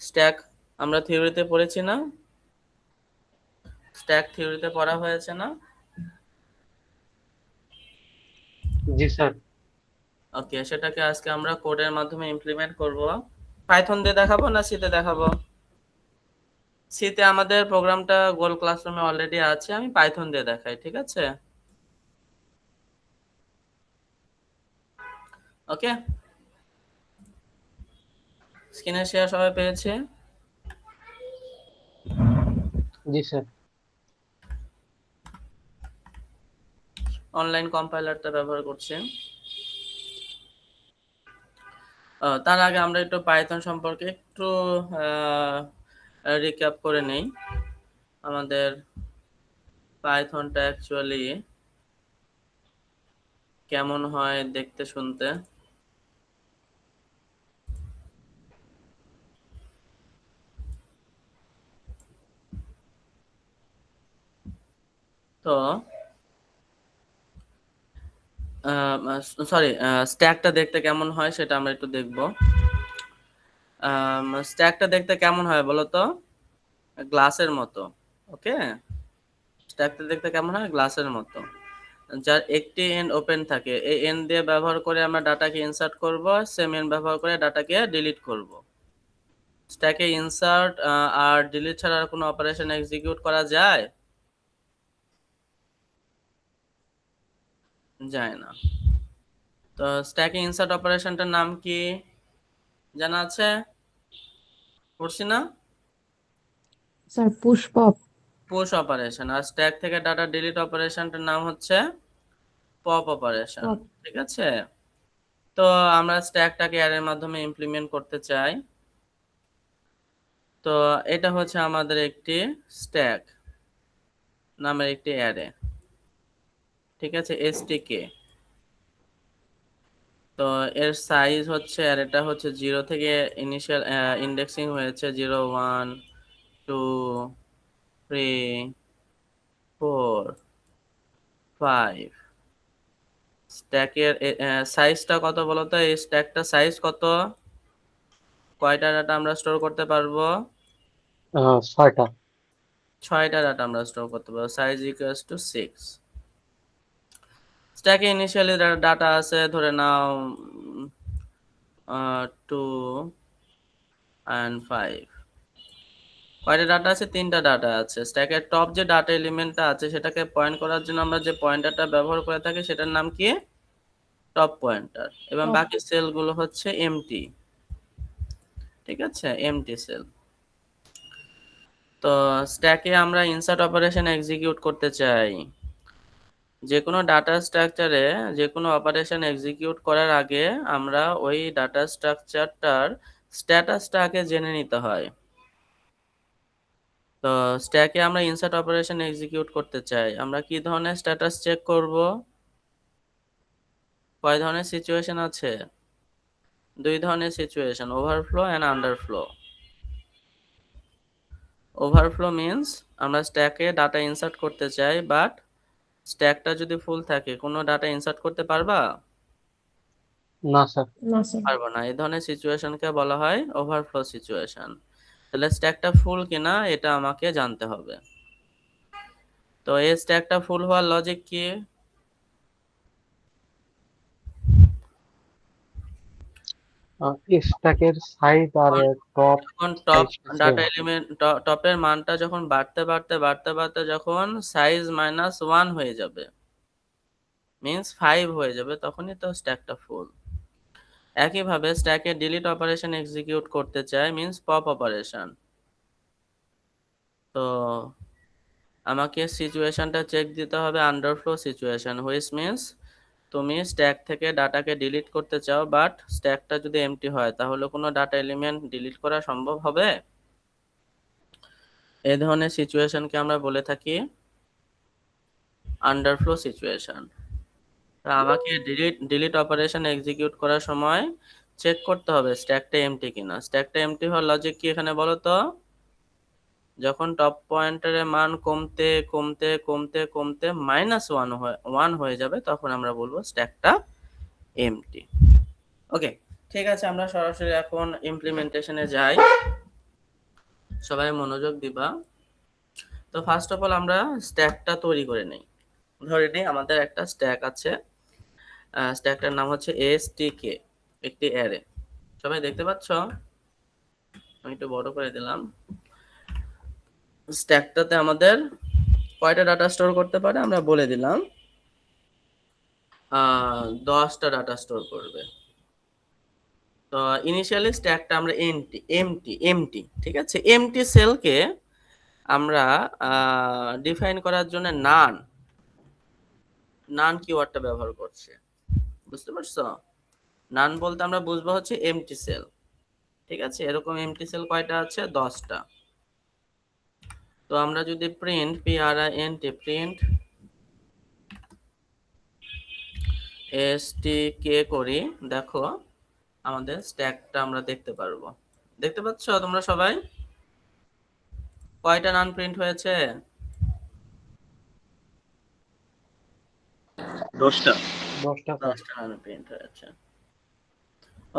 Stack আমরা থিওরিতে পড়েছি না? স্ট্যাক থিওরিতে পড়া হয়েছে না? জি স্যার। ওকে, সেটাকে আজকে আমরা কোডের মাধ্যমে ইমপ্লিমেন্ট করব। পাইথন দিয়ে দেখাবো না সিতে দেখাবো? সিতে আমাদের প্রোগ্রামটা গোল ক্লাসরুমে অলরেডি আছে, আমি পাইথন দিয়ে দেখাই, ঠিক আছে? ওকে, স্ক্রিনে শেয়ার সবাই পেয়েছে? জি স্যার। অনলাইন কম্পাইলারটা ব্যবহার করছে। তার আগে আমরা একটু পাইথন সম্পর্কে একটু রিক্যাপ করে নেই। আমাদের পাইথনটা অ্যাকচুয়ালি কেমন হয় দেখতে শুনতে। তো সরি, স্ট্যাকটা দেখতে কেমন হয় সেটা আমরা একটু দেখব। স্ট্যাকটা দেখতে কেমন হয় বলো তো? গ্লাসের মতো। ওকে, স্ট্যাকটা দেখতে কেমন হয়? গ্লাসের মতো, যার একটি এন্ড ওপেন থাকে। এই এন্ড দিয়ে ব্যবহার করে আমরা ডাটাকে ইনসার্ট করব, সেম এন্ড ব্যবহার করে ডাটাকে ডিলিট করব। স্ট্যাকে ইনসার্ট আর ডিলিট ছাড়া আর কোনো অপারেশন এক্সিকিউট করা যায়? যায় না। তো স্ট্যাকে ইনসার্ট অপারেশনটার নাম কি জানা আছে? পড়ছি না? Sir push pop. Push operation. আর স্ট্যাক থেকে ডাটা ডিলিট অপারেশনটার নাম হচ্ছে পপ অপারেশন, পপ। ঠিক আছে? তো আমরা স্ট্যাকটাকে অ্যারের মাধ্যমে ইমপ্লিমেন্ট করতে চাই। তো এটা হচ্ছে আমাদের একটি স্ট্যাক নামের একটি অ্যারে, ঠিক আছে, এসটিকে। তো এর সাইজ হচ্ছে, অ্যারেটা হচ্ছে 0 থেকে ইনিশিয়াল ইন্ডেক্সিং হয়েছে 0 1 2 3 4 5। স্ট্যাকের সাইজটা কত বলো তো? এই স্ট্যাকটা সাইজ কত? কয়টা ডাটা আমরা স্টোর করতে পারবো? 6টা। 6টা ডাটা আমরা স্টোর করতে পারবো। Size equals to 6। স্ট্যাকে ইনিশিয়ালি ডাটা আছে ধরে নাও 2 and 5। কয়টা ডাটা আছে? 3টা ডাটা আছে। স্ট্যাকের টপ যে ডাটা এলিমেন্টটা আছে সেটাকে পয়েন্ট করার জন্য আমরা যে পয়েন্টারটা ব্যবহার করে থাকি সেটার নাম কি? Top pointer. এবং টপ। বাকি সেলগুলো হচ্ছে এমটি, ঠিক আছে, এমটি সেল। তো স্ট্যাকে আমরা ইনসার্ট অপারেশন এক্সিকিউট করতে চাই। যে কোনো ডাটা স্ট্রাকচারে যে কোনো অপারেশন এক্সিকিউট করার আগে আমরা ওই ডাটা স্ট্রাকচারটার স্ট্যাটাসটা আগে জেনে নিতে হয়। তো স্ট্যাকে আমরা ইনসার্ট অপারেশন এক্সিকিউট করতে চাই, আমরা কি ধরনের স্ট্যাটাস চেক করব? কয় ধরনের সিচুয়েশন আছে? 2 ধরনের situation, overflow and underflow. Overflow means আমরা স্ট্যাকে ডাটা ইনসার্ট করতে চাই, বাট স্ট্যাকটা যদি ফুল থাকে কোনো ডাটা ইনসার্ট করতে পারবা? না স্যার। না স্যার। পারবো না। এই ধরনের সিচুয়েশনকে বলা হয় ওভারফ্লো সিচুয়েশন। তাহলে স্ট্যাকটা ফুল কিনা এটা আমাকে জানতে হবে। তো এই স্ট্যাকটা ফুল হওয়ার লজিক কি? স্ট্যাকের সাইজ আর টপ যখন টপ সাইজটা সেম। ডাটা এলিমেন্ট, টপের মানটা যখন বাড়তে বাড়তে বাড়তে বাড়তে যখন সাইজ -1 হয়ে যাবে, মিন্স 5 হয়ে যাবে, তখনই তো স্ট্যাকটা ফুল। একইভাবে স্ট্যাকে ডিলিট অপারেশন এক্সিকিউট করতে চাই, মিন্স পপ অপারেশন। তো আমাকে সিচুয়েশনটা চেক দিতে হবে আন্ডারফ্লো সিচুয়েশন, হুইচ মিন্স তুমি স্ট্যাক থেকে ডাটাকে ডিলিট করতে চাও, বাট স্ট্যাকটা যদি এমটি হয় তাহলে কোনো ডাটা এলিমেন্ট ডিলিট করা সম্ভব হবে? এই ধরনের সিচুয়েশনকে আমরা বলে থাকি আন্ডারফ্লো সিচুয়েশন। তা আমাকে ডিলিট অপারেশন এক্সিকিউট করার সময় চেক করতে হবে স্ট্যাকটা এমটি কিনা। স্ট্যাকটা এমটি হওয়ার লজিক কি এখানে বলো তো? যখন টপ পয়েন্টারের মান কমতে কমতে কমতে কমতে -1 হয়ে যাবে তখন আমরা বলবো স্ট্যাকটা এমটি। ওকে, ঠিক আছে, আমরা সরাসরি এখন ইমপ্লিমেন্টেশনে যাই। সবাই মনোযোগ দিবা। তো ফার্স্ট অফ অল আমরা স্ট্যাকটা তৈরি করে নেই। ধরে নিই আমাদের একটা স্ট্যাক আছে, স্ট্যাকটার নাম হচ্ছে এসটিকে, একটি অ্যারে। সবাই দেখতে পাচ্ছ? আমি একটু বড় করে দিলাম। স্ট্যাকটাতে আমাদের কয়টা ডাটা স্টোর করতে পারে আমরা বলে দিলাম, 10টা ডাটা স্টোর করবে। তো ইনিশিয়ালি স্ট্যাকটা আমরা এমটি, ঠিক আছে, এমটি সেলকে আমরা ডিফাইন করার জন্য নান কিওয়ার্ডটা ব্যবহার করছে। বুঝতে পারছো? নান বলতে আমরা বুঝবো হচ্ছে এমটি সেল। ঠিক আছে, এরকম এমটি সেল কয়টা আছে? 10টা। তো আমরা যদি প্রিন্ট প্রিন্ট stk করি, দেখো আমাদের স্ট্যাকটা আমরা দেখতে পারবো। দেখতে পাচ্ছ তোমরা সবাই? কয়টা নান প্রিন্ট হয়েছে? 10টা। 10টা স্যার। 10টা নান প্রিন্ট হয়েছে।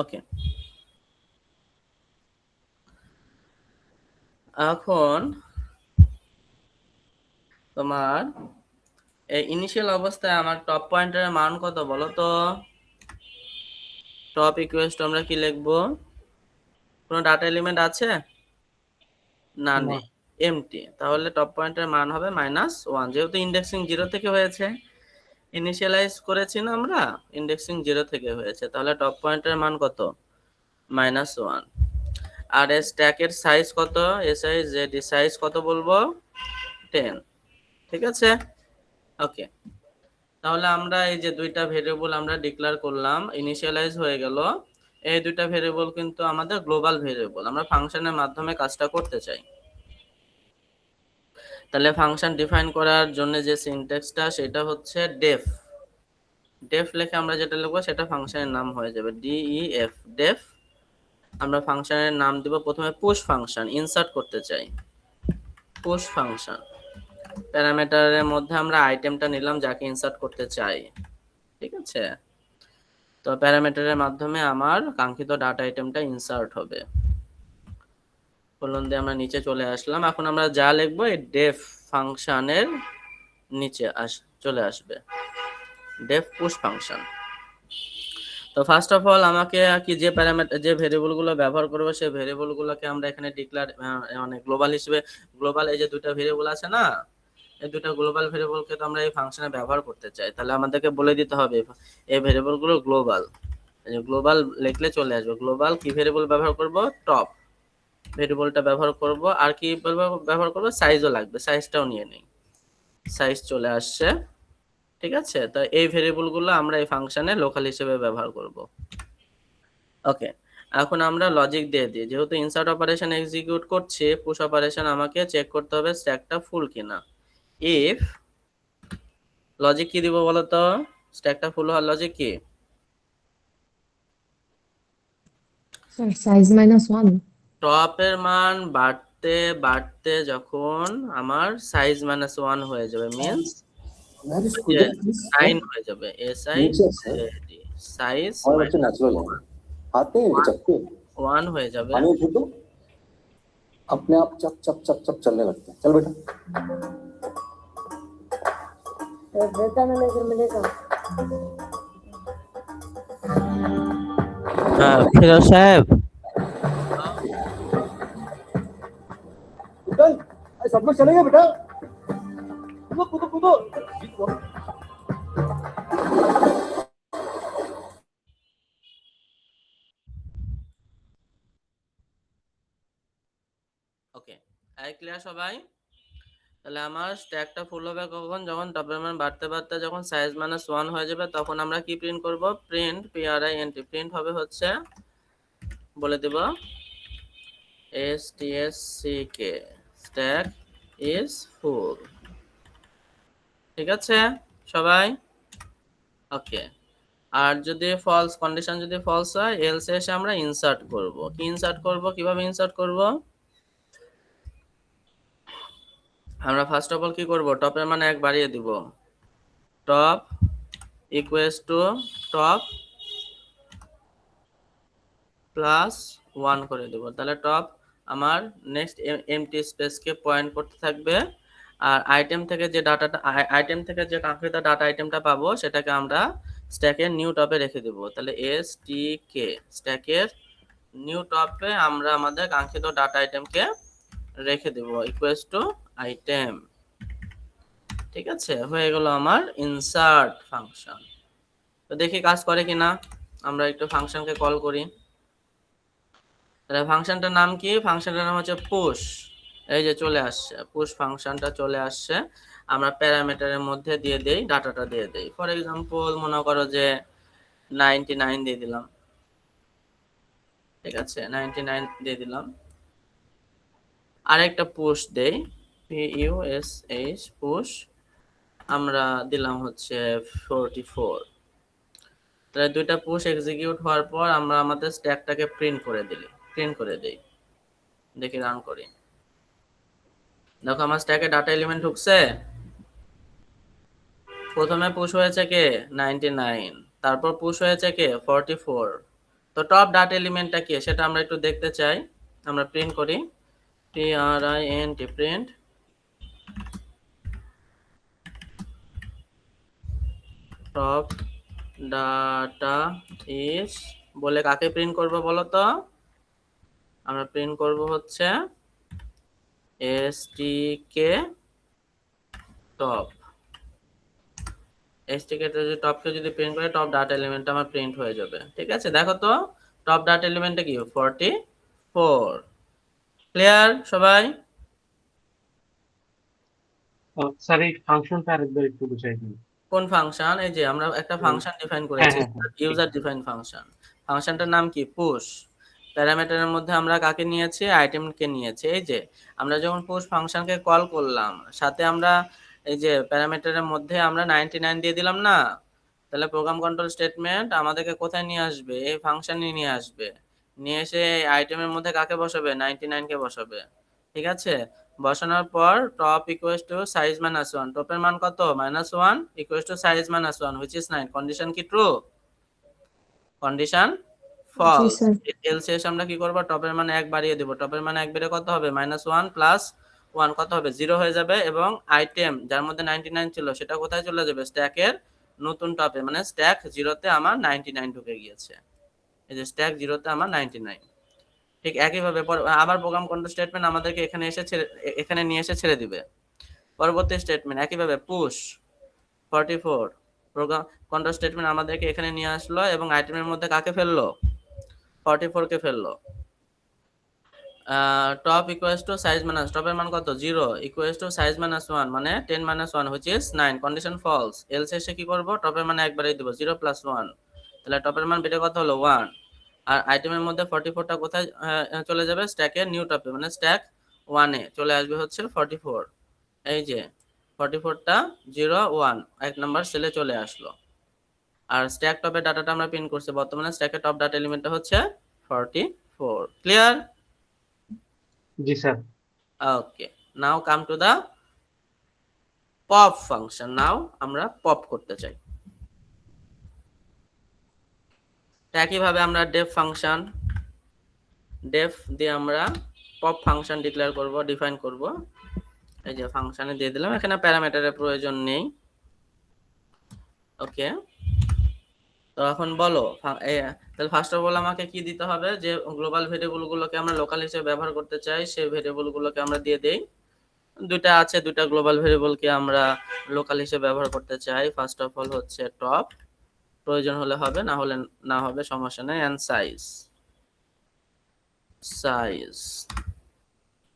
ওকে, এখন তোমার এই ইনিশিয়াল অবস্থায় আমার টপ পয়েন্টারের মান কত বলো তো? টপ ইকুয়াল আমরা কি লিখবো? কোনো ডাটা এলিমেন্ট আছে? না, না। নেই, এমটি। তাহলে টপ পয়েন্টের মান হবে -1। যেহেতু ইন্ডেক্সিং 0 থেকে হয়েছে, ইনিশিয়ালাইজ করেছি না আমরা, ইন্ডেক্সিং 0 থেকে হয়েছে, তাহলে টপ পয়েন্টের মান কত? -1। আর স্ট্যাকের সাইজ কত? সাইজ কত বলবো? 10। ঠিক আছে, ওকে। তাহলে আমরা এই যে দুইটা ভেরিয়েবল আমরা ডিক্লেয়ার করলাম, ইনিশিয়ালাইজ হয়ে গেল। এই দুইটা ভেরিয়েবল কিন্তু আমাদের গ্লোবাল ভেরিয়েবল, আমরা ফাংশনের মাধ্যমে কাজটা করতে চাই। তাহলে ফাংশন ডিফাইন করার জন্য যে সিনট্যাক্সটা সেটা হচ্ছে ডেফ লিখে আমরা যেটা লিখবো সেটা ফাংশনের নাম হয়ে যাবে ডেফ। আমরা ফাংশনের নাম দিব প্রথমে পুশ ফাংশন, ইনসার্ট করতে চাই পুশ ফাংশন। প্যারামিটারের মধ্যে আমরা আইটেমটা নিলাম যাকে ইনসার্ট করতে চাই। ঠিক আছে, তো প্যারামিটারের মাধ্যমে আমার কাঙ্ক্ষিত ডাটা আইটেমটা ইনসার্ট হবে। কোলন দিয়ে আমরা নিচে চলে আসলাম। এখন আমরা যা লিখবো এই ডেফ ফাংশনের নিচে চলে আসবে, ডেফ পুশ ফাংশন। তো ফার্স্ট অফ অল আমাকে কি যে প্যারামিটার যে ভেরিয়েবল গুলো ব্যবহার করবো সেই ভেরিয়েবল গুলোকে আমরা এখানে ডিক্লেয়ার মানে গ্লোবাল হিসেবে, গ্লোবাল এই যে দুটো ভেরিয়েবল আছে না, এই দুটো গ্লোবাল ভেরিয়েবলকে তো আমরা এই ফাংশনে ব্যবহার করতে চাই। তাহলে আমাদেরকে বলে দিতে হবে এই ভেরিয়েবল গুলো গ্লোবাল। এই যে গ্লোবাল লিখলে চলে আসবে। গ্লোবাল কি ভেরিয়েবল ব্যবহার করব? টপ ভেরিয়েবলটা ব্যবহার করব। আর কি ব্যবহার করব? সাইজও লাগবে, সাইজটাও নিয়ে নেই। সাইজ চলে আসছে। ঠিক আছে, তো এই ভেরিয়েবল গুলো আমরা এই ফাংশনে লোকাল হিসেবে ব্যবহার করব। ওকে, এখন আমরা লজিক দিয়ে দিই। যেহেতু ইনসার্ট অপারেশন এক্সিকিউট করছি, পুশ অপারেশন আমাকে চেক করতে হবে স্ট্যাকটা ফুল কিনা। ইফ লজিক কি দিব বলো তো? স্ট্যাকটা ফুল হওয়ার লজিক কি? Sir size -1। টপের মান বাড়তে বাড়তে যখন আমার সাইজ -1 হয়ে যাবে, means Where is student, please? 9 হয়ে যাবে। नीचे है। সাইজ हमारे बच्चे नेचुरल हैं, आते हैं इनके चक्के 1 हয়ে যাবে। पानी उठो तो अपने आप चप चप चप चप चलने लगते हैं। चल बेटा बेटा में लेकर मिलेगा। ফিরোজ সাহেব, चल अरे सब लोग चलेंगे बेटा कूदो कूदो कूदो ওকে, আই ক্লিয়ার সবাই? তাহলে আমার স্ট্যাকটা ফুল হবে কখন? যখন টপের মান বাড়তে বাড়তে যখন সাইজ -1 হয়ে যাবে, তখন আমরা কি প্রিন্ট করব? প্রিন্ট হবে হচ্ছে, বলে দেব stck স্ট্যাক ইজ ফুল। ঠিক আছে সবাই? ওকে, আর যদি ফলস কন্ডিশন যদি ফলস হয়, এলস এসে আমরা ইনসার্ট করব। কি ইনসার্ট করব? কিভাবে ইনসার্ট করব? আমরা ফার্স্ট অফ অল কি করব? টপের মান 1 বাড়িয়ে দিব। Top equals to top plus 1 করে দেব। তাহলে টপ আমার নেক্সট এমটি স্পেসকে পয়েন্ট করতে থাকবে, আর আইটেম থেকে যে ডাটাটা আইটেম থেকে যে কাঙ্ক্ষিত ডাটা আইটেমটা পাবো সেটাকে আমরা স্ট্যাকের নিউ টপে রেখে দেবো। তাহলে এসটিকে স্ট্যাকের নিউ টপে আমরা আমাদের কাঙ্ক্ষিত ডাটা আইটেমকে রেখে দেবো ইকুয়ালস টু আইটেম। ঠিক আছে, হয়ে গেল আমার ইনসার্ট ফাংশন। তো দেখি কাজ করে কিনা, আমরা একটু ফাংশনকে কল করি। তাহলে ফাংশনটার নাম কি? ফাংশনটার নাম হচ্ছে পুশ। এই যে চলে আসছে, পুশ ফাংশনটা চলে আসছে। আমরা প্যারামিটারের মধ্যে দিয়ে দেই, ডাটাটা দিয়ে দেই। ফর এক্সাম্পল মনে করো যে 99 দিয়ে দিলাম। ঠিক আছে, 99 দিয়ে দিলাম। আরেকটা পুশ দেই, PUSH পুশ, আমরা দিলাম হচ্ছে 44। তাহলে দুইটা পুশ এক্সিকিউট হওয়ার পর আমরা আমাদের স্ট্যাকটাকে প্রিন্ট করে দেই। দেখি রান করি, দেখো আমার স্ট্যাকে ডাটা এলিমেন্ট ঢুকছে। প্রথমে পুশ হয়েছে কে? 99, তারপর পুশ হয়েছে কে? 44। তো টপ ডাটা এলিমেন্টটা কি সেটা আমরা একটু দেখতে চাই। আমরা প্রিন্ট করি, print print top data is বলে কাকে প্রিন্ট করব বলো তো? আমরা প্রিন্ট করব হচ্ছে stk টপ। stk টপকে যদি প্রিন্ট করে টপ ডাটা এলিমেন্ট আমার প্রিন্ট হয়ে যাবে। ঠিক আছে, দেখো তো টপ ডাটা এলিমেন্টটা কি? 44। ক্লিয়ার সবাই? স্যার এই ফাংশনটা আরেকবার একটু বুঝাই দিন। কোন ফাংশন? এই যে আমরা একটা ফাংশন ডিফাইন করেছি, ইউজার ডিফাইন ফাংশন। ফাংশনটার নাম কি? পুশ। প্যারামিটারের মধ্যে আমরা কাকে নিয়েছি? আইটেমকে নিয়েছি। এই যে আমরা যখন পুশ ফাংশনকে কল করলাম, সাথে আমরা এই যে প্যারামিটারের মধ্যে আমরা 99 দিয়ে দিলাম না, তাহলে প্রোগ্রাম কন্ট্রোল স্টেটমেন্ট আমাদেরকে কোথায় নিয়ে আসবে? এই ফাংশনে নিয়ে আসবে। নিয়ে এসে আইটেমের মধ্যে কাকে বসাবে? 99 কে বসাবে। ঠিক আছে, বসানোর পর top equals to size minus 1, টপের মান কত? -1 equals to size minus 1 which is 9। Condition কি true? Condition false. sir. Else এসে আমরা কি করব? টপের মান 1 বাড়িয়ে দেব। টপের মান 1 বেড়ে কত হবে? -1 প্লাস 1 কত হবে? 0 হয়ে যাবে। এবং আইটেম যার মধ্যে 99 ছিল সেটা কোথায় চলে যাবে? স্ট্যাকের নতুন টপে, মানে স্ট্যাক 0 তে আমার 99 ঢুকে গিয়েছে। এই যে স্ট্যাক 0 তে আমার 99। ঠিক একইভাবে আবার প্রোগ্রাম কন্ট্রোল স্টেটমেন্ট আমাদেরকে এখানে নিয়ে এসে ছেড়ে দিবে। পরবর্তী স্টেটমেন্ট একইভাবে পুশ 44, প্রোগ্রাম কন্ট্রোল স্টেটমেন্ট আমাদেরকে এখানে নিয়ে আসলো এবং আইটেমের মধ্যে কাকে ফেললো? 44 কে ফেললো। Top equals to size minus, টপের মান কত? 0 ইকুয়ালস টু সাইজ মাইনাস 1 মানে 10 - 1 which is 9। Condition false. Else এসে কি করব? টপের মান 1 বাড়িয়ে দেব, 0 প্লাস 1। তাহলে টপের মান বেড়ে কত হলো? 1। আর আইটেমের মধ্যে 44টা কোথায় চলে যাবে? স্ট্যাকের নিউ টপে, মানে স্ট্যাক 1 এ চলে আসবে হচ্ছে 44। এই যে 44টা 0 1 এক নাম্বার সেলে চলে আসলো। আর স্ট্যাক টপের ডাটাটা আমরা প্রিন্ট করছি। বর্তমানে স্ট্যাকের টপ ডাটা এলিমেন্টটা হচ্ছে 44। ক্লিয়ার? জি sir. Okay, now come to the pop function. Now আমরা পপ করতে চাই। একইভাবে আমরা ডেফ ফাংশন, ডেফ দিয়ে আমরা পপ ফাংশন ডিক্লেয়ার করব, ডিফাইন করব। এই যে ফাংশনে দিয়ে দিলাম, এখানে প্যারামিটারের প্রয়োজন নেই। ওকে, তো এখন বলো তাহলে ফার্স্ট অফ অল আমাকে কি দিতে হবে? যে গ্লোবাল ভেরিয়েবল গুলোকে আমরা লোকাল হিসেবে ব্যবহার করতে চাই সেই ভেরিয়েবল গুলোকে আমরা দিয়ে দেই। দুইটা আছে, দুইটা গ্লোবাল ভেরিয়েবলকে আমরা লোকাল হিসেবে ব্যবহার করতে চাই। ফার্স্ট অফ অল হচ্ছে টপ, প্রয়োজন হলে হবে, না হলে না হবে, সমস্যা নেই। And size.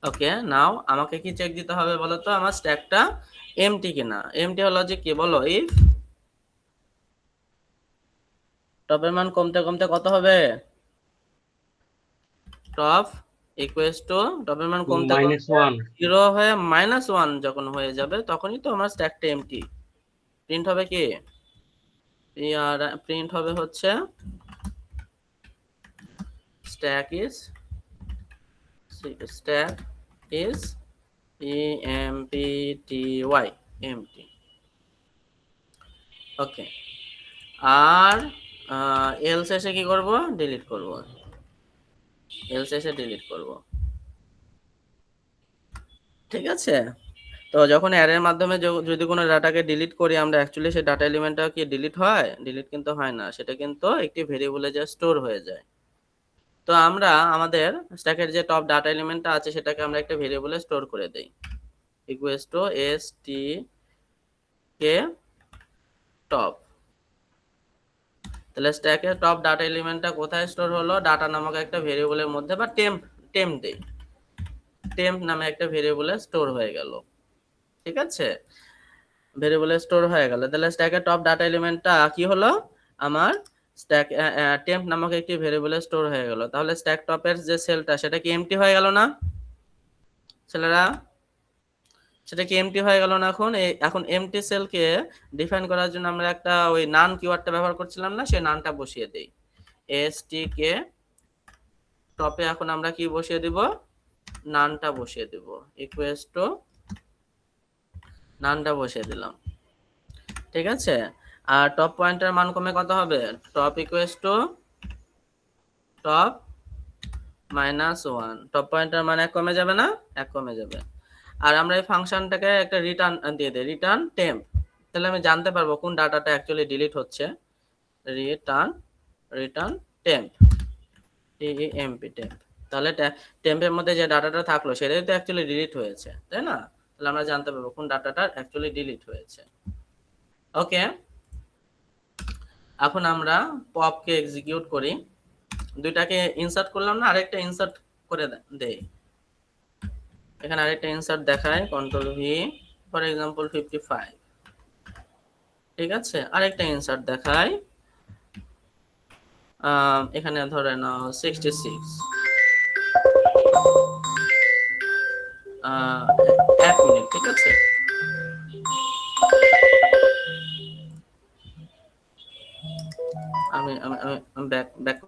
ওকে, নাও আমাকে কি চেক দিতে হবে বলো তো? আমার স্ট্যাকটা এমটি কিনা। এমটি হলো যে কি বলো? ইফ টপের মান কমতে কমতে কত হবে? টপ ইকুয়ালস টু টপের মান কমতে কমতে 0 হয়ে -1 যখন হয়ে যাবে তখনই তো আমার স্ট্যাকটা এমটি। প্রিন্ট হবে কি? প্রিন্ট হবে হচ্ছে stack is empty. ওকে, আর এলস এসে কি করব? ডিলিট করব। এলস এসে ডিলিট করব। ঠিক আছে। তো যখন অ্যারের মাধ্যমে যদি কোনো ডাটাকে ডিলিট করি আমরা, অ্যাকচুয়ালি সেই ডাটা এলিমেন্টটা কি ডিলিট হয়? ডিলিট কিন্তু হয় না, সেটা কিন্তু একটি ভেরিয়েবলে যা স্টোর হয়ে যায়। তো আমরা আমাদের স্ট্যাকের যে টপ ডাটা এলিমেন্টটা আছে সেটাকে আমরা একটা ভেরিয়েবলে স্টোর করে দেই, ইকুয়ালস টু stk টপ। তাহলে স্ট্যাকের টপ ডাটা এলিমেন্টটা কোথায় স্টোর হলো? ডাটা নামক একটা ভেরিয়েবলের মধ্যে, বা টেম্প নামে একটা ভেরিয়েবলে স্টোর হয়ে গেল। ঠিক আছে, ভেরিয়েবলে স্টোর হয়ে গেল। তাহলে স্ট্যাকের টপ ডাটা এলিমেন্টটা কি হলো? আমার স্ট্যাক টেম্প নামক একটি ভেরিয়েবলে স্টোর হয়ে গেল। তাহলে স্ট্যাক টপের যে সেলটা সেটা কি এমটি হয়ে গেল না ছেলেরা? সেটা কি এমটি হয়ে গেল না? এখন এমটি সেলকে ডিফাইন করার জন্য আমরা একটা ওই নান কিওয়ার্ডটা ব্যবহার করছিলাম না, সেই নানটা বসিয়ে দেই। stk টপে এখন আমরা কি বসিয়ে দিব? নানটা বসিয়ে দিব, ইকুয়ালস টু নানটা বসিয়ে দিলাম। ঠিক আছে, আর টপ পয়েন্টের মান কমে কত হবে? Top equals to top -1। Top পয়েন্টের মান 1 কমে যাবে না? 1 কমে যাবে। আর আমরা এই ফাংশনটাকে একটা রিটার্ন দিয়ে দেই, রিটার্ন টেম্প। তাহলে আমি জানতে পারবো কোন ডাটাটা অ্যাকচুয়ালি ডিলিট হচ্ছে। Return temp, temp. তাহলে টেম্পের মধ্যে যে ডাটাটা থাকলো সেটাই তো অ্যাকচুয়ালি ডিলিট হয়েছে, তাই না? তাহলে আমরা জানতে পারবো কোন ডাটাটা অ্যাকচুয়ালি ডিলিট হয়েছে। ওকে, এখন আমরা পপকে এক্সিকিউট করি। দুইটাকে ইনসার্ট করলাম না, আরেকটা ইনসার্ট করে দেই। এখানে আরেকটা ইনসার্ট দেখায়, কন্ট্রোল ভি, ফর এক্সাম্পল 55। ঠিক আছে, আরেকটা ইনসার্ট দেখায়, এখানে ধরে নাও 66। 1 মিনিট, ঠিক আছে। আমি আমি আমি ব্যাক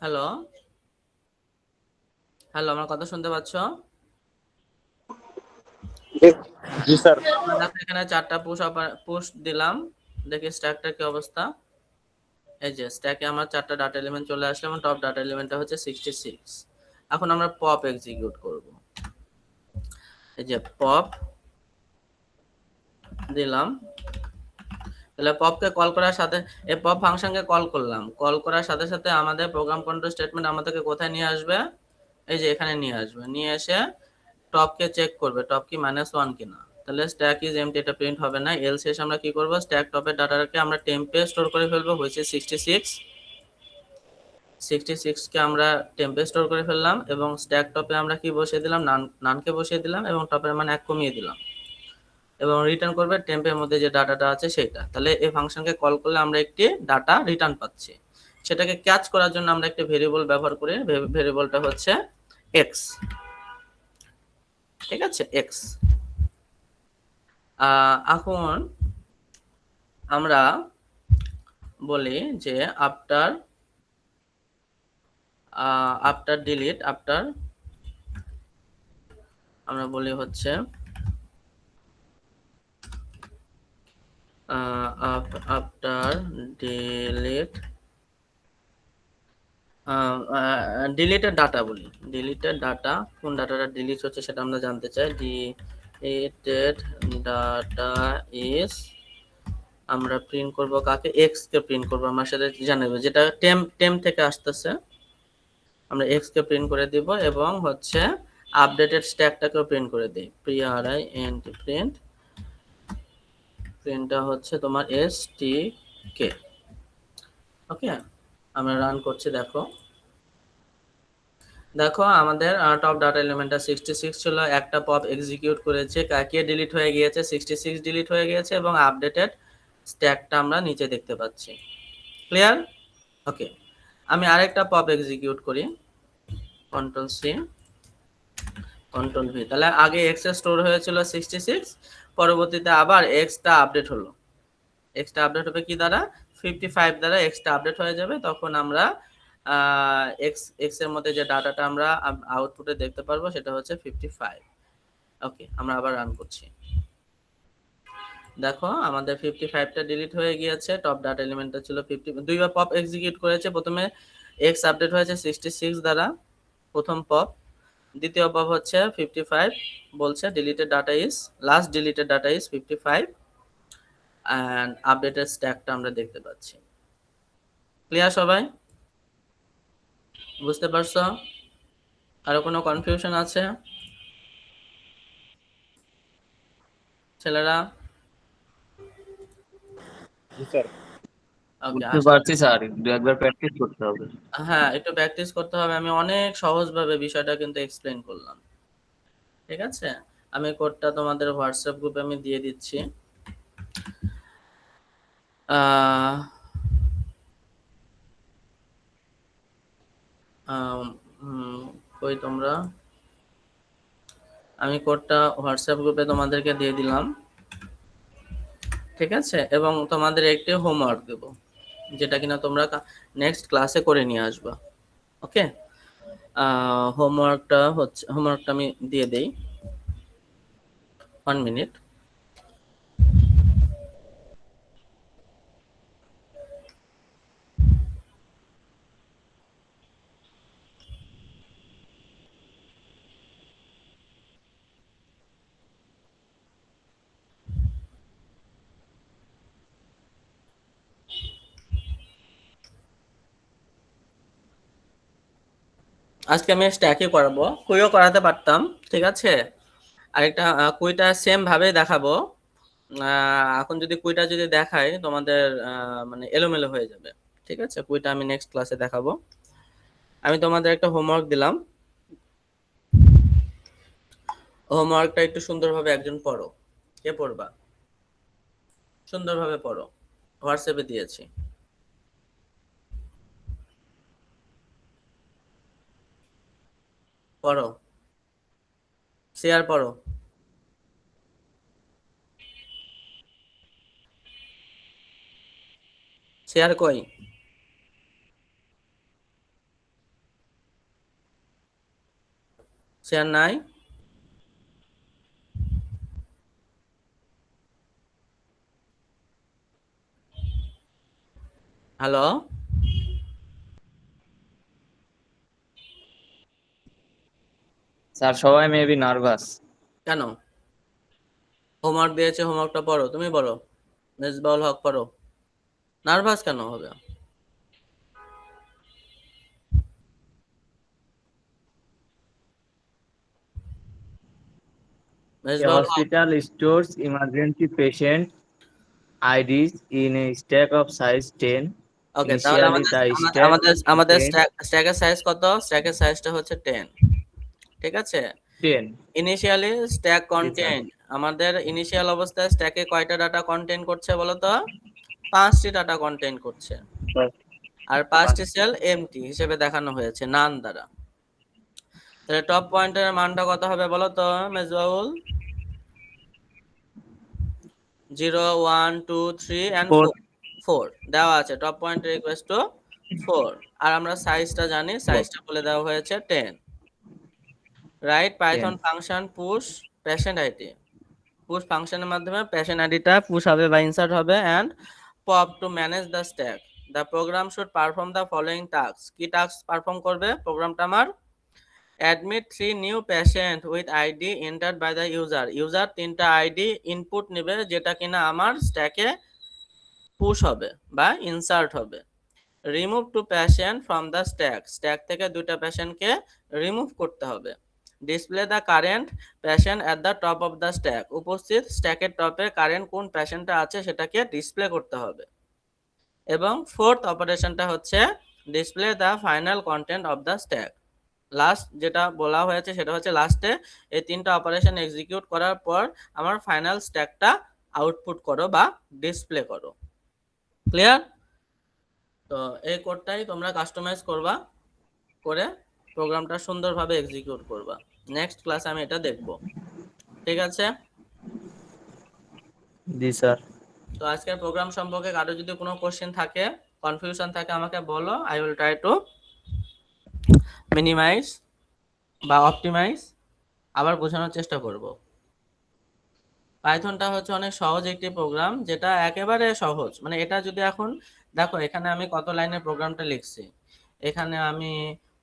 হ্যালো হ্যালো, আমার কথা শুনতে পাচ্ছ? जी सर। দেখো এখানে 4টা পুশ দিলাম, দেখি স্ট্যাকটার কি অবস্থা। এই যে স্ট্যাকে আমার 4টা ডাটা এলিমেন্ট চলে আসলো এবং টপ ডাটা এলিমেন্টটা হচ্ছে 66। এখন আমরা পপ এক্সিকিউট করব। এই যে পপ দিলাম, তাহলে পপকে কল করার সাথে, এই পপ ফাংশনকে কল করলাম, কল করার সাথে সাথে আমাদের প্রোগ্রাম কন্ট্রোল স্টেটমেন্ট আমাদেরকে কোথায় নিয়ে আসবে? এই যে এখানে নিয়ে আসবে, নিয়ে এসে টপকে চেক করবে টপ কি -1 কিনা। তাহলে স্ট্যাক ইজ এমটি, এটা প্রিন্ট হবে না। এলস শেষ আমরা কি করব? স্ট্যাক টপের ডাটাকে আমরা টেম্পে স্টোর করে ফেলবো, হয়েছে 66 কে আমরা টেম্পে স্টোর করে ফেললাম এবং স্ট্যাক টপে আমরা কি বসিয়ে দিলাম? নানকে বসিয়ে দিলাম এবং টপের মান 1 কমিয়ে দিলাম এবং রিটার্ন করবে টেম্পের মধ্যে যে ডাটাটা আছে সেটা। তাহলে এই ফাংশনকে কল করলে আমরা একটি ডাটা রিটার্ন পাচ্ছি। সেটাকে ক্যাচ করার জন্য আমরা একটা ভেরিয়েবল ব্যবহার করি, ভেরিয়েবলটা হচ্ছে এক্স। ঠিক আছে, এক্স। এখন আমরা বলি যে আফটার ডিলিট, আমরা বলি হচ্ছে আফটার ডিলিট ডিলিটেড ডাটা বলি, ডিলিটেড ডাটা, কোন ডাটাটা ডিলিট হচ্ছে সেটা আমরা জানতে চাই। ডিলিটেড ডাটা ইজ, আমরা প্রিন্ট করব কাকে, এক্স কে প্রিন্ট করব, আমার সাথে জানাবে যেটা টেম থেকে আসতেছে, আমরা এক্স কে প্রিন্ট করে দিব এবং হচ্ছে আপডেটেড স্ট্যাকটাকেও প্রিন্ট করে দিই, print প্রিন্ট, প্রিন্টটা হচ্ছে তোমার stk। ওকে, আমরা রান করছি, দেখো দেখো আমাদের টপ ডাটা এলিমেন্টটা 66 ছিল, একটা পপ এক্সিকিউট করেছে, কে ডিলিট হয়ে গিয়েছে, 66 ডিলিট হয়ে গিয়েছে এবং আপডেটেড স্ট্যাকটা আমরা নিচে দেখতে পাচ্ছি। ক্লিয়ার? ওকে, আমি আরেকটা পপ এক্সিকিউট করি, কন্ট্রোল সি কন্ট্রোল ভি। তাহলে আগে এক্স এ স্টোর হয়েছিল 66, পরবর্তীতে আবার এক্সটা আপডেট হলো, এক্সটা আপডেট হবে কি দ্বারা, 55 দ্বারা এক্সটা আপডেট হয়ে যাবে, তখন আমরা এক্স এর মধ্যে যে ডাটাটা আমরা আউটপুটে দেখতে পারবো সেটা হচ্ছে 55। ওকে, আমরা আবার রান করছি, দেখো আমাদের 55টা ডিলিট হয়ে গিয়েছে, টপ ডাটা এলিমেন্টটা ছিল 50, দুইবার পপ এক্সিকিউট করেছে, প্রথমে এক্স আপডেট হয়েছে 66 দ্বারা প্রথম পপ, দ্বিতীয় পপ হচ্ছে 55 বলছে deleted data is, last deleted data is 55 and updated স্ট্যাকটা আমরা দেখতে পাচ্ছি। ক্লিয়ার সবাই? বুঝতে পারছো? আরো কোনো কনফিউশন আছে ছেলেরা? স্যার ওকে, বুঝতে পারছি স্যার, দু একবার প্র্যাকটিস করতে হবে। হ্যাঁ একটু প্র্যাকটিস করতে হবে, আমি অনেক সহজভাবে বিষয়টা কিন্তু এক্সপ্লেন করলাম, ঠিক আছে? আমি কোডটা তোমাদের হোয়াটসঅ্যাপ গ্রুপে আমি দিয়ে দিচ্ছি। কই তোমরা, আমি কোডটা হোয়াটসঅ্যাপ গ্রুপে তোমাদেরকে দিয়ে দিলাম, ঠিক আছে? এবং তোমাদের একটি হোমওয়ার্ক দেব, যেটা কিনা তোমরা নেক্সট ক্লাসে করে নিয়ে আসবা। ওকে, হোমওয়ার্কটা আমি দিয়ে দেই, 1 মিনিট। আজকে আমি স্ট্যাকই করাবো, কুইও করাতে পারতাম, ঠিক আছে? আরেকটা কুইটা সেম ভাবে দেখাবো, এখন যদি কুইটা যদি দেখাই তোমাদের মানে এলোমেলো হয়ে যাবে, ঠিক আছে? কুইটা আমি নেক্সট ক্লাসে দেখাবো। আমি তোমাদের একটা হোমওয়ার্ক দিলাম, হোমওয়ার্কটা একটু সুন্দরভাবে একজন পড়ো, কে পড়বা? সুন্দরভাবে পড়ো, হোয়াটসঅ্যাপে দিয়েছি। পড়ো, শেয়ার পড়ো। শেয়ার কই? শেয়ার নাই? হ্যালো, স্যার সবাই মেবি নার্ভাস। কেন? হোমওয়ার্ক দিয়েছে, হোমওয়ার্কটা পড়ো, তুমি পড়ো, মেজবাউল হক পড়ো, নার্ভাস কেন হবে? The Mejbaul Haque, hospital stores emergency patient IDs in a stack of size 10. ওকে, তাহলে Initially, the stack আমাদের contained স্ট্যাকের সাইজ কত? স্ট্যাকের সাইজটা হচ্ছে 10, ঠিক আছে? 10. ইনিশিয়ালি স্ট্যাক জি, কন্টেন্ট, আমাদের ইনিশিয়াল অবস্থায় স্ট্যাকে কয়টা ডাটা কন্টেন্ট করছে বলো তো? 5টি ডাটা কন্টেন্ট করছে, আর 5টি সেল এমটি হিসেবে দেখানো হয়েছে নান দ্বারা। তাহলে টপ পয়েন্টের মানটা কত হবে বলো তো মেজবাউল? 0 1 2 3 এন্ড 4 দেওয়া আছে, টপ পয়েন্টের ইকুয়ালস টু 4, আর আমরা সাইজটা জানি, সাইজটা বলে দেওয়া হয়েছে 10, right? Python function push patient ID, push ফাংশনের মাধ্যমে পেশেন্ট আইডিটা পুশ হবে বা ইনসার্ট হবে, and pop to manage the stack, the program should perform the following task. কি টাস্ক পারফর্ম করবে প্রোগ্রামটা আমার? Admit 3 new patient with ID entered by the user. User 3টা আইডি ইনপুট নেবে যেটা কিনা আমার স্ট্যাকে পুশ হবে বা ইনসার্ট হবে। Remove 2 patient from the stack. Stack থেকে 2টা পেশেন্টকে রিমুভ করতে হবে। Display the current patient at the top of the stack. উপস্থিত স্ট্যাকের টপে কারেন্ট কোন পেশেন্টটা আছে সেটাকে ডিসপ্লে করতে হবে। এবং ফোর্থ অপারেশনটা হচ্ছে display the final content of the stack. Last যেটা বলা হয়েছে সেটা হচ্ছে লাস্টে এই 3টা অপারেশন এক্সিকিউট করার পর আমার ফাইনাল স্ট্যাকটা আউটপুট করো বা ডিসপ্লে করো। ক্লিয়ার? তো এই কোডটাই তোমরা কাস্টমাইজ করবা, করে প্রোগ্রামটা সুন্দরভাবে এক্সিকিউট করবা। নেক্সট ক্লাসে আমি এটা দেখব। ঠিক আছে? জি স্যার। তো আজকের প্রোগ্রাম সম্পর্কে কারো যদি কোনো কোশ্চেন থাকে, কনফিউশন থাকে আমাকে বলো। I will try to minimize বা অপটিমাইজ, আবার বোঝানোর চেষ্টা করব। পাইথনটা হচ্ছে অনেক সহজ একটি প্রোগ্রাম, যেটা একেবারে সহজ। মানে এটা যদি এখন দেখো এখানে আমি কত লাইনের প্রোগ্রামটা লিখছি, এখানে আমি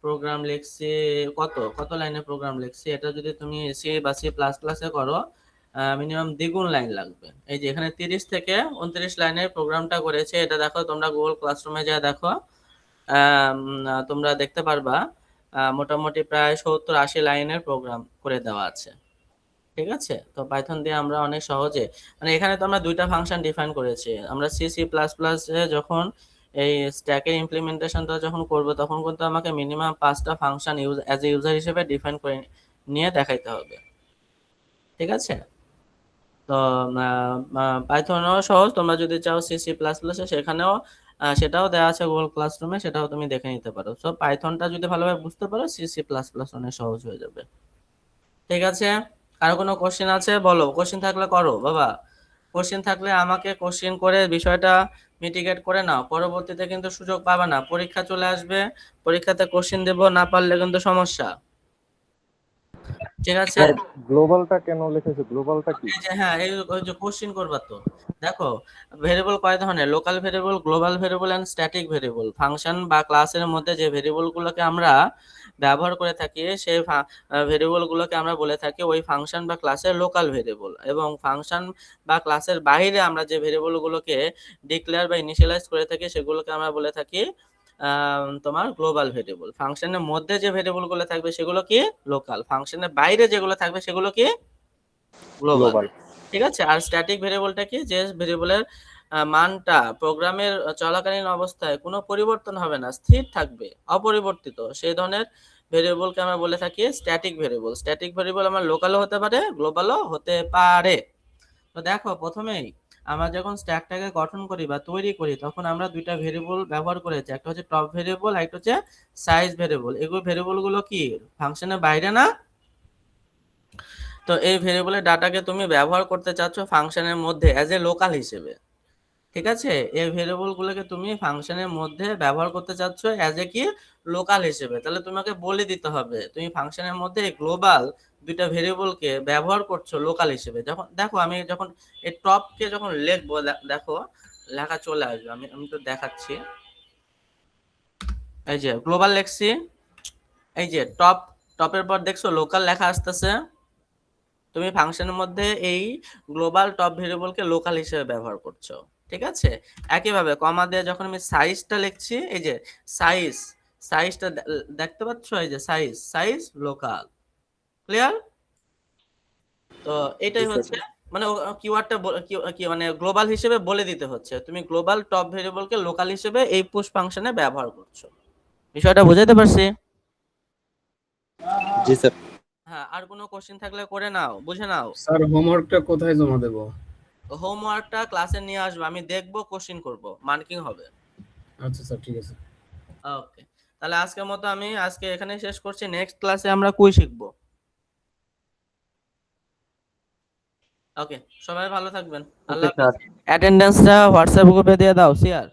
প্রোগ্রাম লিখছি কত লাইনের প্রোগ্রাম লিখছি। এটা যদি তুমি সি বা সি প্লাস প্লাসে করো মিনিমাম দ্বিগুণ লাইন লাগবে। এই যে এখানে 30 থেকে 29 লাইনের প্রোগ্রামটা করেছে। এটা দেখো তোমরা গুগল ক্লাসরুমে যা দেখো, তোমরা দেখতে পারবা মোটামুটি প্রায় 70-80 লাইনের প্রোগ্রাম করে দেওয়া আছে। ঠিক আছে? তো পাইথন দিয়ে আমরা অনেক সহজে, মানে এখানে তো আমরা 2টা ফাংশন ডিফাইন করেছি। আমরা সি সি প্লাস প্লাস যখন এই স্ট্যাকের ইমপ্লিমেন্টেশনটা যখন করব তখন কিন্তু আমাকে মিনিমাম 5টা ফাংশন অ্যাজ এ ইউজার হিসেবে ডিফাইন করে নিয়ে দেখাইতে হবে। ঠিক আছে? তো পাইথনও সহজ, তোমরা যদি চাও সি সি প্লাস প্লাসে সেখানেও সেটাও দেওয়া আছে গুগল ক্লাসরুমে, সেটাও তুমি দেখে নিতে পারো। সো পাইথনটা যদি ভালোভাবে বুঝতে পারো সি সি প্লাস প্লাস অনেক সহজ হয়ে যাবে। ঠিক আছে? কারো কোনো কোশ্চেন আছে বলো, কোশ্চেন থাকলে করো বাবা। কোশ্চেন থাকলে আমাকে কোশ্চেন করে বিষয়টা মিটিগেট করে নাও, পরবর্তীতে কিন্তু সুযোগ পাবে না। পরীক্ষা চলে আসবে, পরীক্ষাতে কোশ্চেন দেব, না পারলে কিন্তু সমস্যা। ঠিক আছে? গ্লোবালটা কেন লিখেছে? গ্লোবালটা কি? এই যে হ্যাঁ, এই ওই যে কোশ্চেন করবা তো। দেখো ভেরিয়েবল কয় ধরনের? Local variable, global variable and static variable. Function বা ক্লাসের মধ্যে যে ভেরিয়েবল গুলোকে আমরা ব্যবহার করে থাকি সেই ভেরিয়েবল গুলোকে আমরা বলে থাকি ওই ফাংশন বা ক্লাসের লোকাল ভেরিয়েবল। এবং ফাংশন বা ক্লাসের বাইরে আমরা যে ভেরিয়েবল গুলোকে ডিক্লেয়ার বা ইনিশিয়ালাইজ করে থাকি সেগুলোকে আমরা বলে থাকি তোমার গ্লোবাল ভেরিয়েবল। ফাংশনের মধ্যে যে ভেরিয়েবল গুলো থাকবে সেগুলো কি লোকাল, ফাংশনের বাইরে যেগুলো থাকবে সেগুলো কি গ্লোবাল। ঠিক আছে? আর স্ট্যাটিক ভেরিয়েবলটা কি? যে ভেরিয়েবলের মানটা প্রোগ্রামের চলাকালীন অবস্থায় কোনো পরিবর্তন হবে না, স্থির থাকবে, অপরিবর্তিত, সেই ধরনের ভেরিয়েবলকে আমরা বলে থাকি স্ট্যাটিক ভেরিয়েবল। স্ট্যাটিক ভেরিয়েবল আমার লোকালও হতে পারে, গ্লোবালও হতে পারে। তো দেখো প্রথমেই আমরা যখন স্ট্যাকটাকে গঠন করি বা তৈরি করি তখন আমরা 2টা ভেরিয়েবল ব্যবহার করেছি, একটা হচ্ছে টপ ভেরিয়েবল আর একটা হচ্ছে সাইজ ভেরিয়েবল। এগুলো ভেরিয়েবলগুলো কি ফাংশনের বাইরে না? তো এই ভেরিয়েবলের ডাটাকে তুমি ব্যবহার করতে চাচ্ছ ফাংশনের মধ্যে অ্যাজ এ লোকাল হিসেবে। ঠিক আছে? এই ভেরিয়েবলগুলোকে তুমি ফাংশনের মধ্যে ব্যবহার করতে চাচ্ছ অ্যাজ এ কি লোকাল হিসেবে। তাহলে তোমাকে বলে দিতে হবে তুমি ফাংশনের মধ্যে গ্লোবাল 2টা ভেরিয়েবলকে ব্যবহার করছো লোকাল হিসেবে। যখন দেখো আমি যখন এই টপকে যখন লিখবো, দেখো লেখা চলে আসবে, আমি তো দেখাচ্ছি। এই যে গ্লোবাল লিখছি, এই যে টপের পর দেখছো লোকাল লেখা আসতেছে। তুমি ফাংশনের মধ্যে এই গ্লোবাল টপ ভেরিয়েবলকে লোকাল হিসেবে ব্যবহার করছো। ঠিক আছে? একইভাবে কমা দিয়ে যখন আমি সাইজটা লিখছি, এই যে সাইজটা দেখতে পাচ্ছ, এই যে সাইজ লোকাল। ক্লিয়ার? তো এটাই হচ্ছে মানে কিওয়ার্ডটা কি মানে গ্লোবাল হিসেবে বলে দিতে হচ্ছে তুমি গ্লোবাল টপ ভেরিয়েবলকে লোকাল হিসেবে এই পুশ ফাংশনে ব্যবহার করছো। বিষয়টা বুঝাতে পারছি? জি স্যার। হ্যাঁ, আর কোনো কোশ্চেন থাকলে করে নাও, বুঝে নাও। স্যার হোমওয়ার্কটা কোথায় জমা দেব? হোমওয়ার্কটা ক্লাসে নিয়ে আসবে, আমি দেখবো, কোশ্চেন করব, মার্কিং হবে। আচ্ছা স্যার, ঠিক আছে। ওকে, তাহলে আজকের মতো আমি আজকে এখানে শেষ করছি। নেক্সট ক্লাসে আমরা কুই শিখবো। ওকে, সবাই ভালো থাকবেন। আল্লাহ হাফেজ। অ্যাটেন্ডেন্সটা হোয়াটসঅ্যাপ গ্রুপে দিয়ে দাও সিয়ার।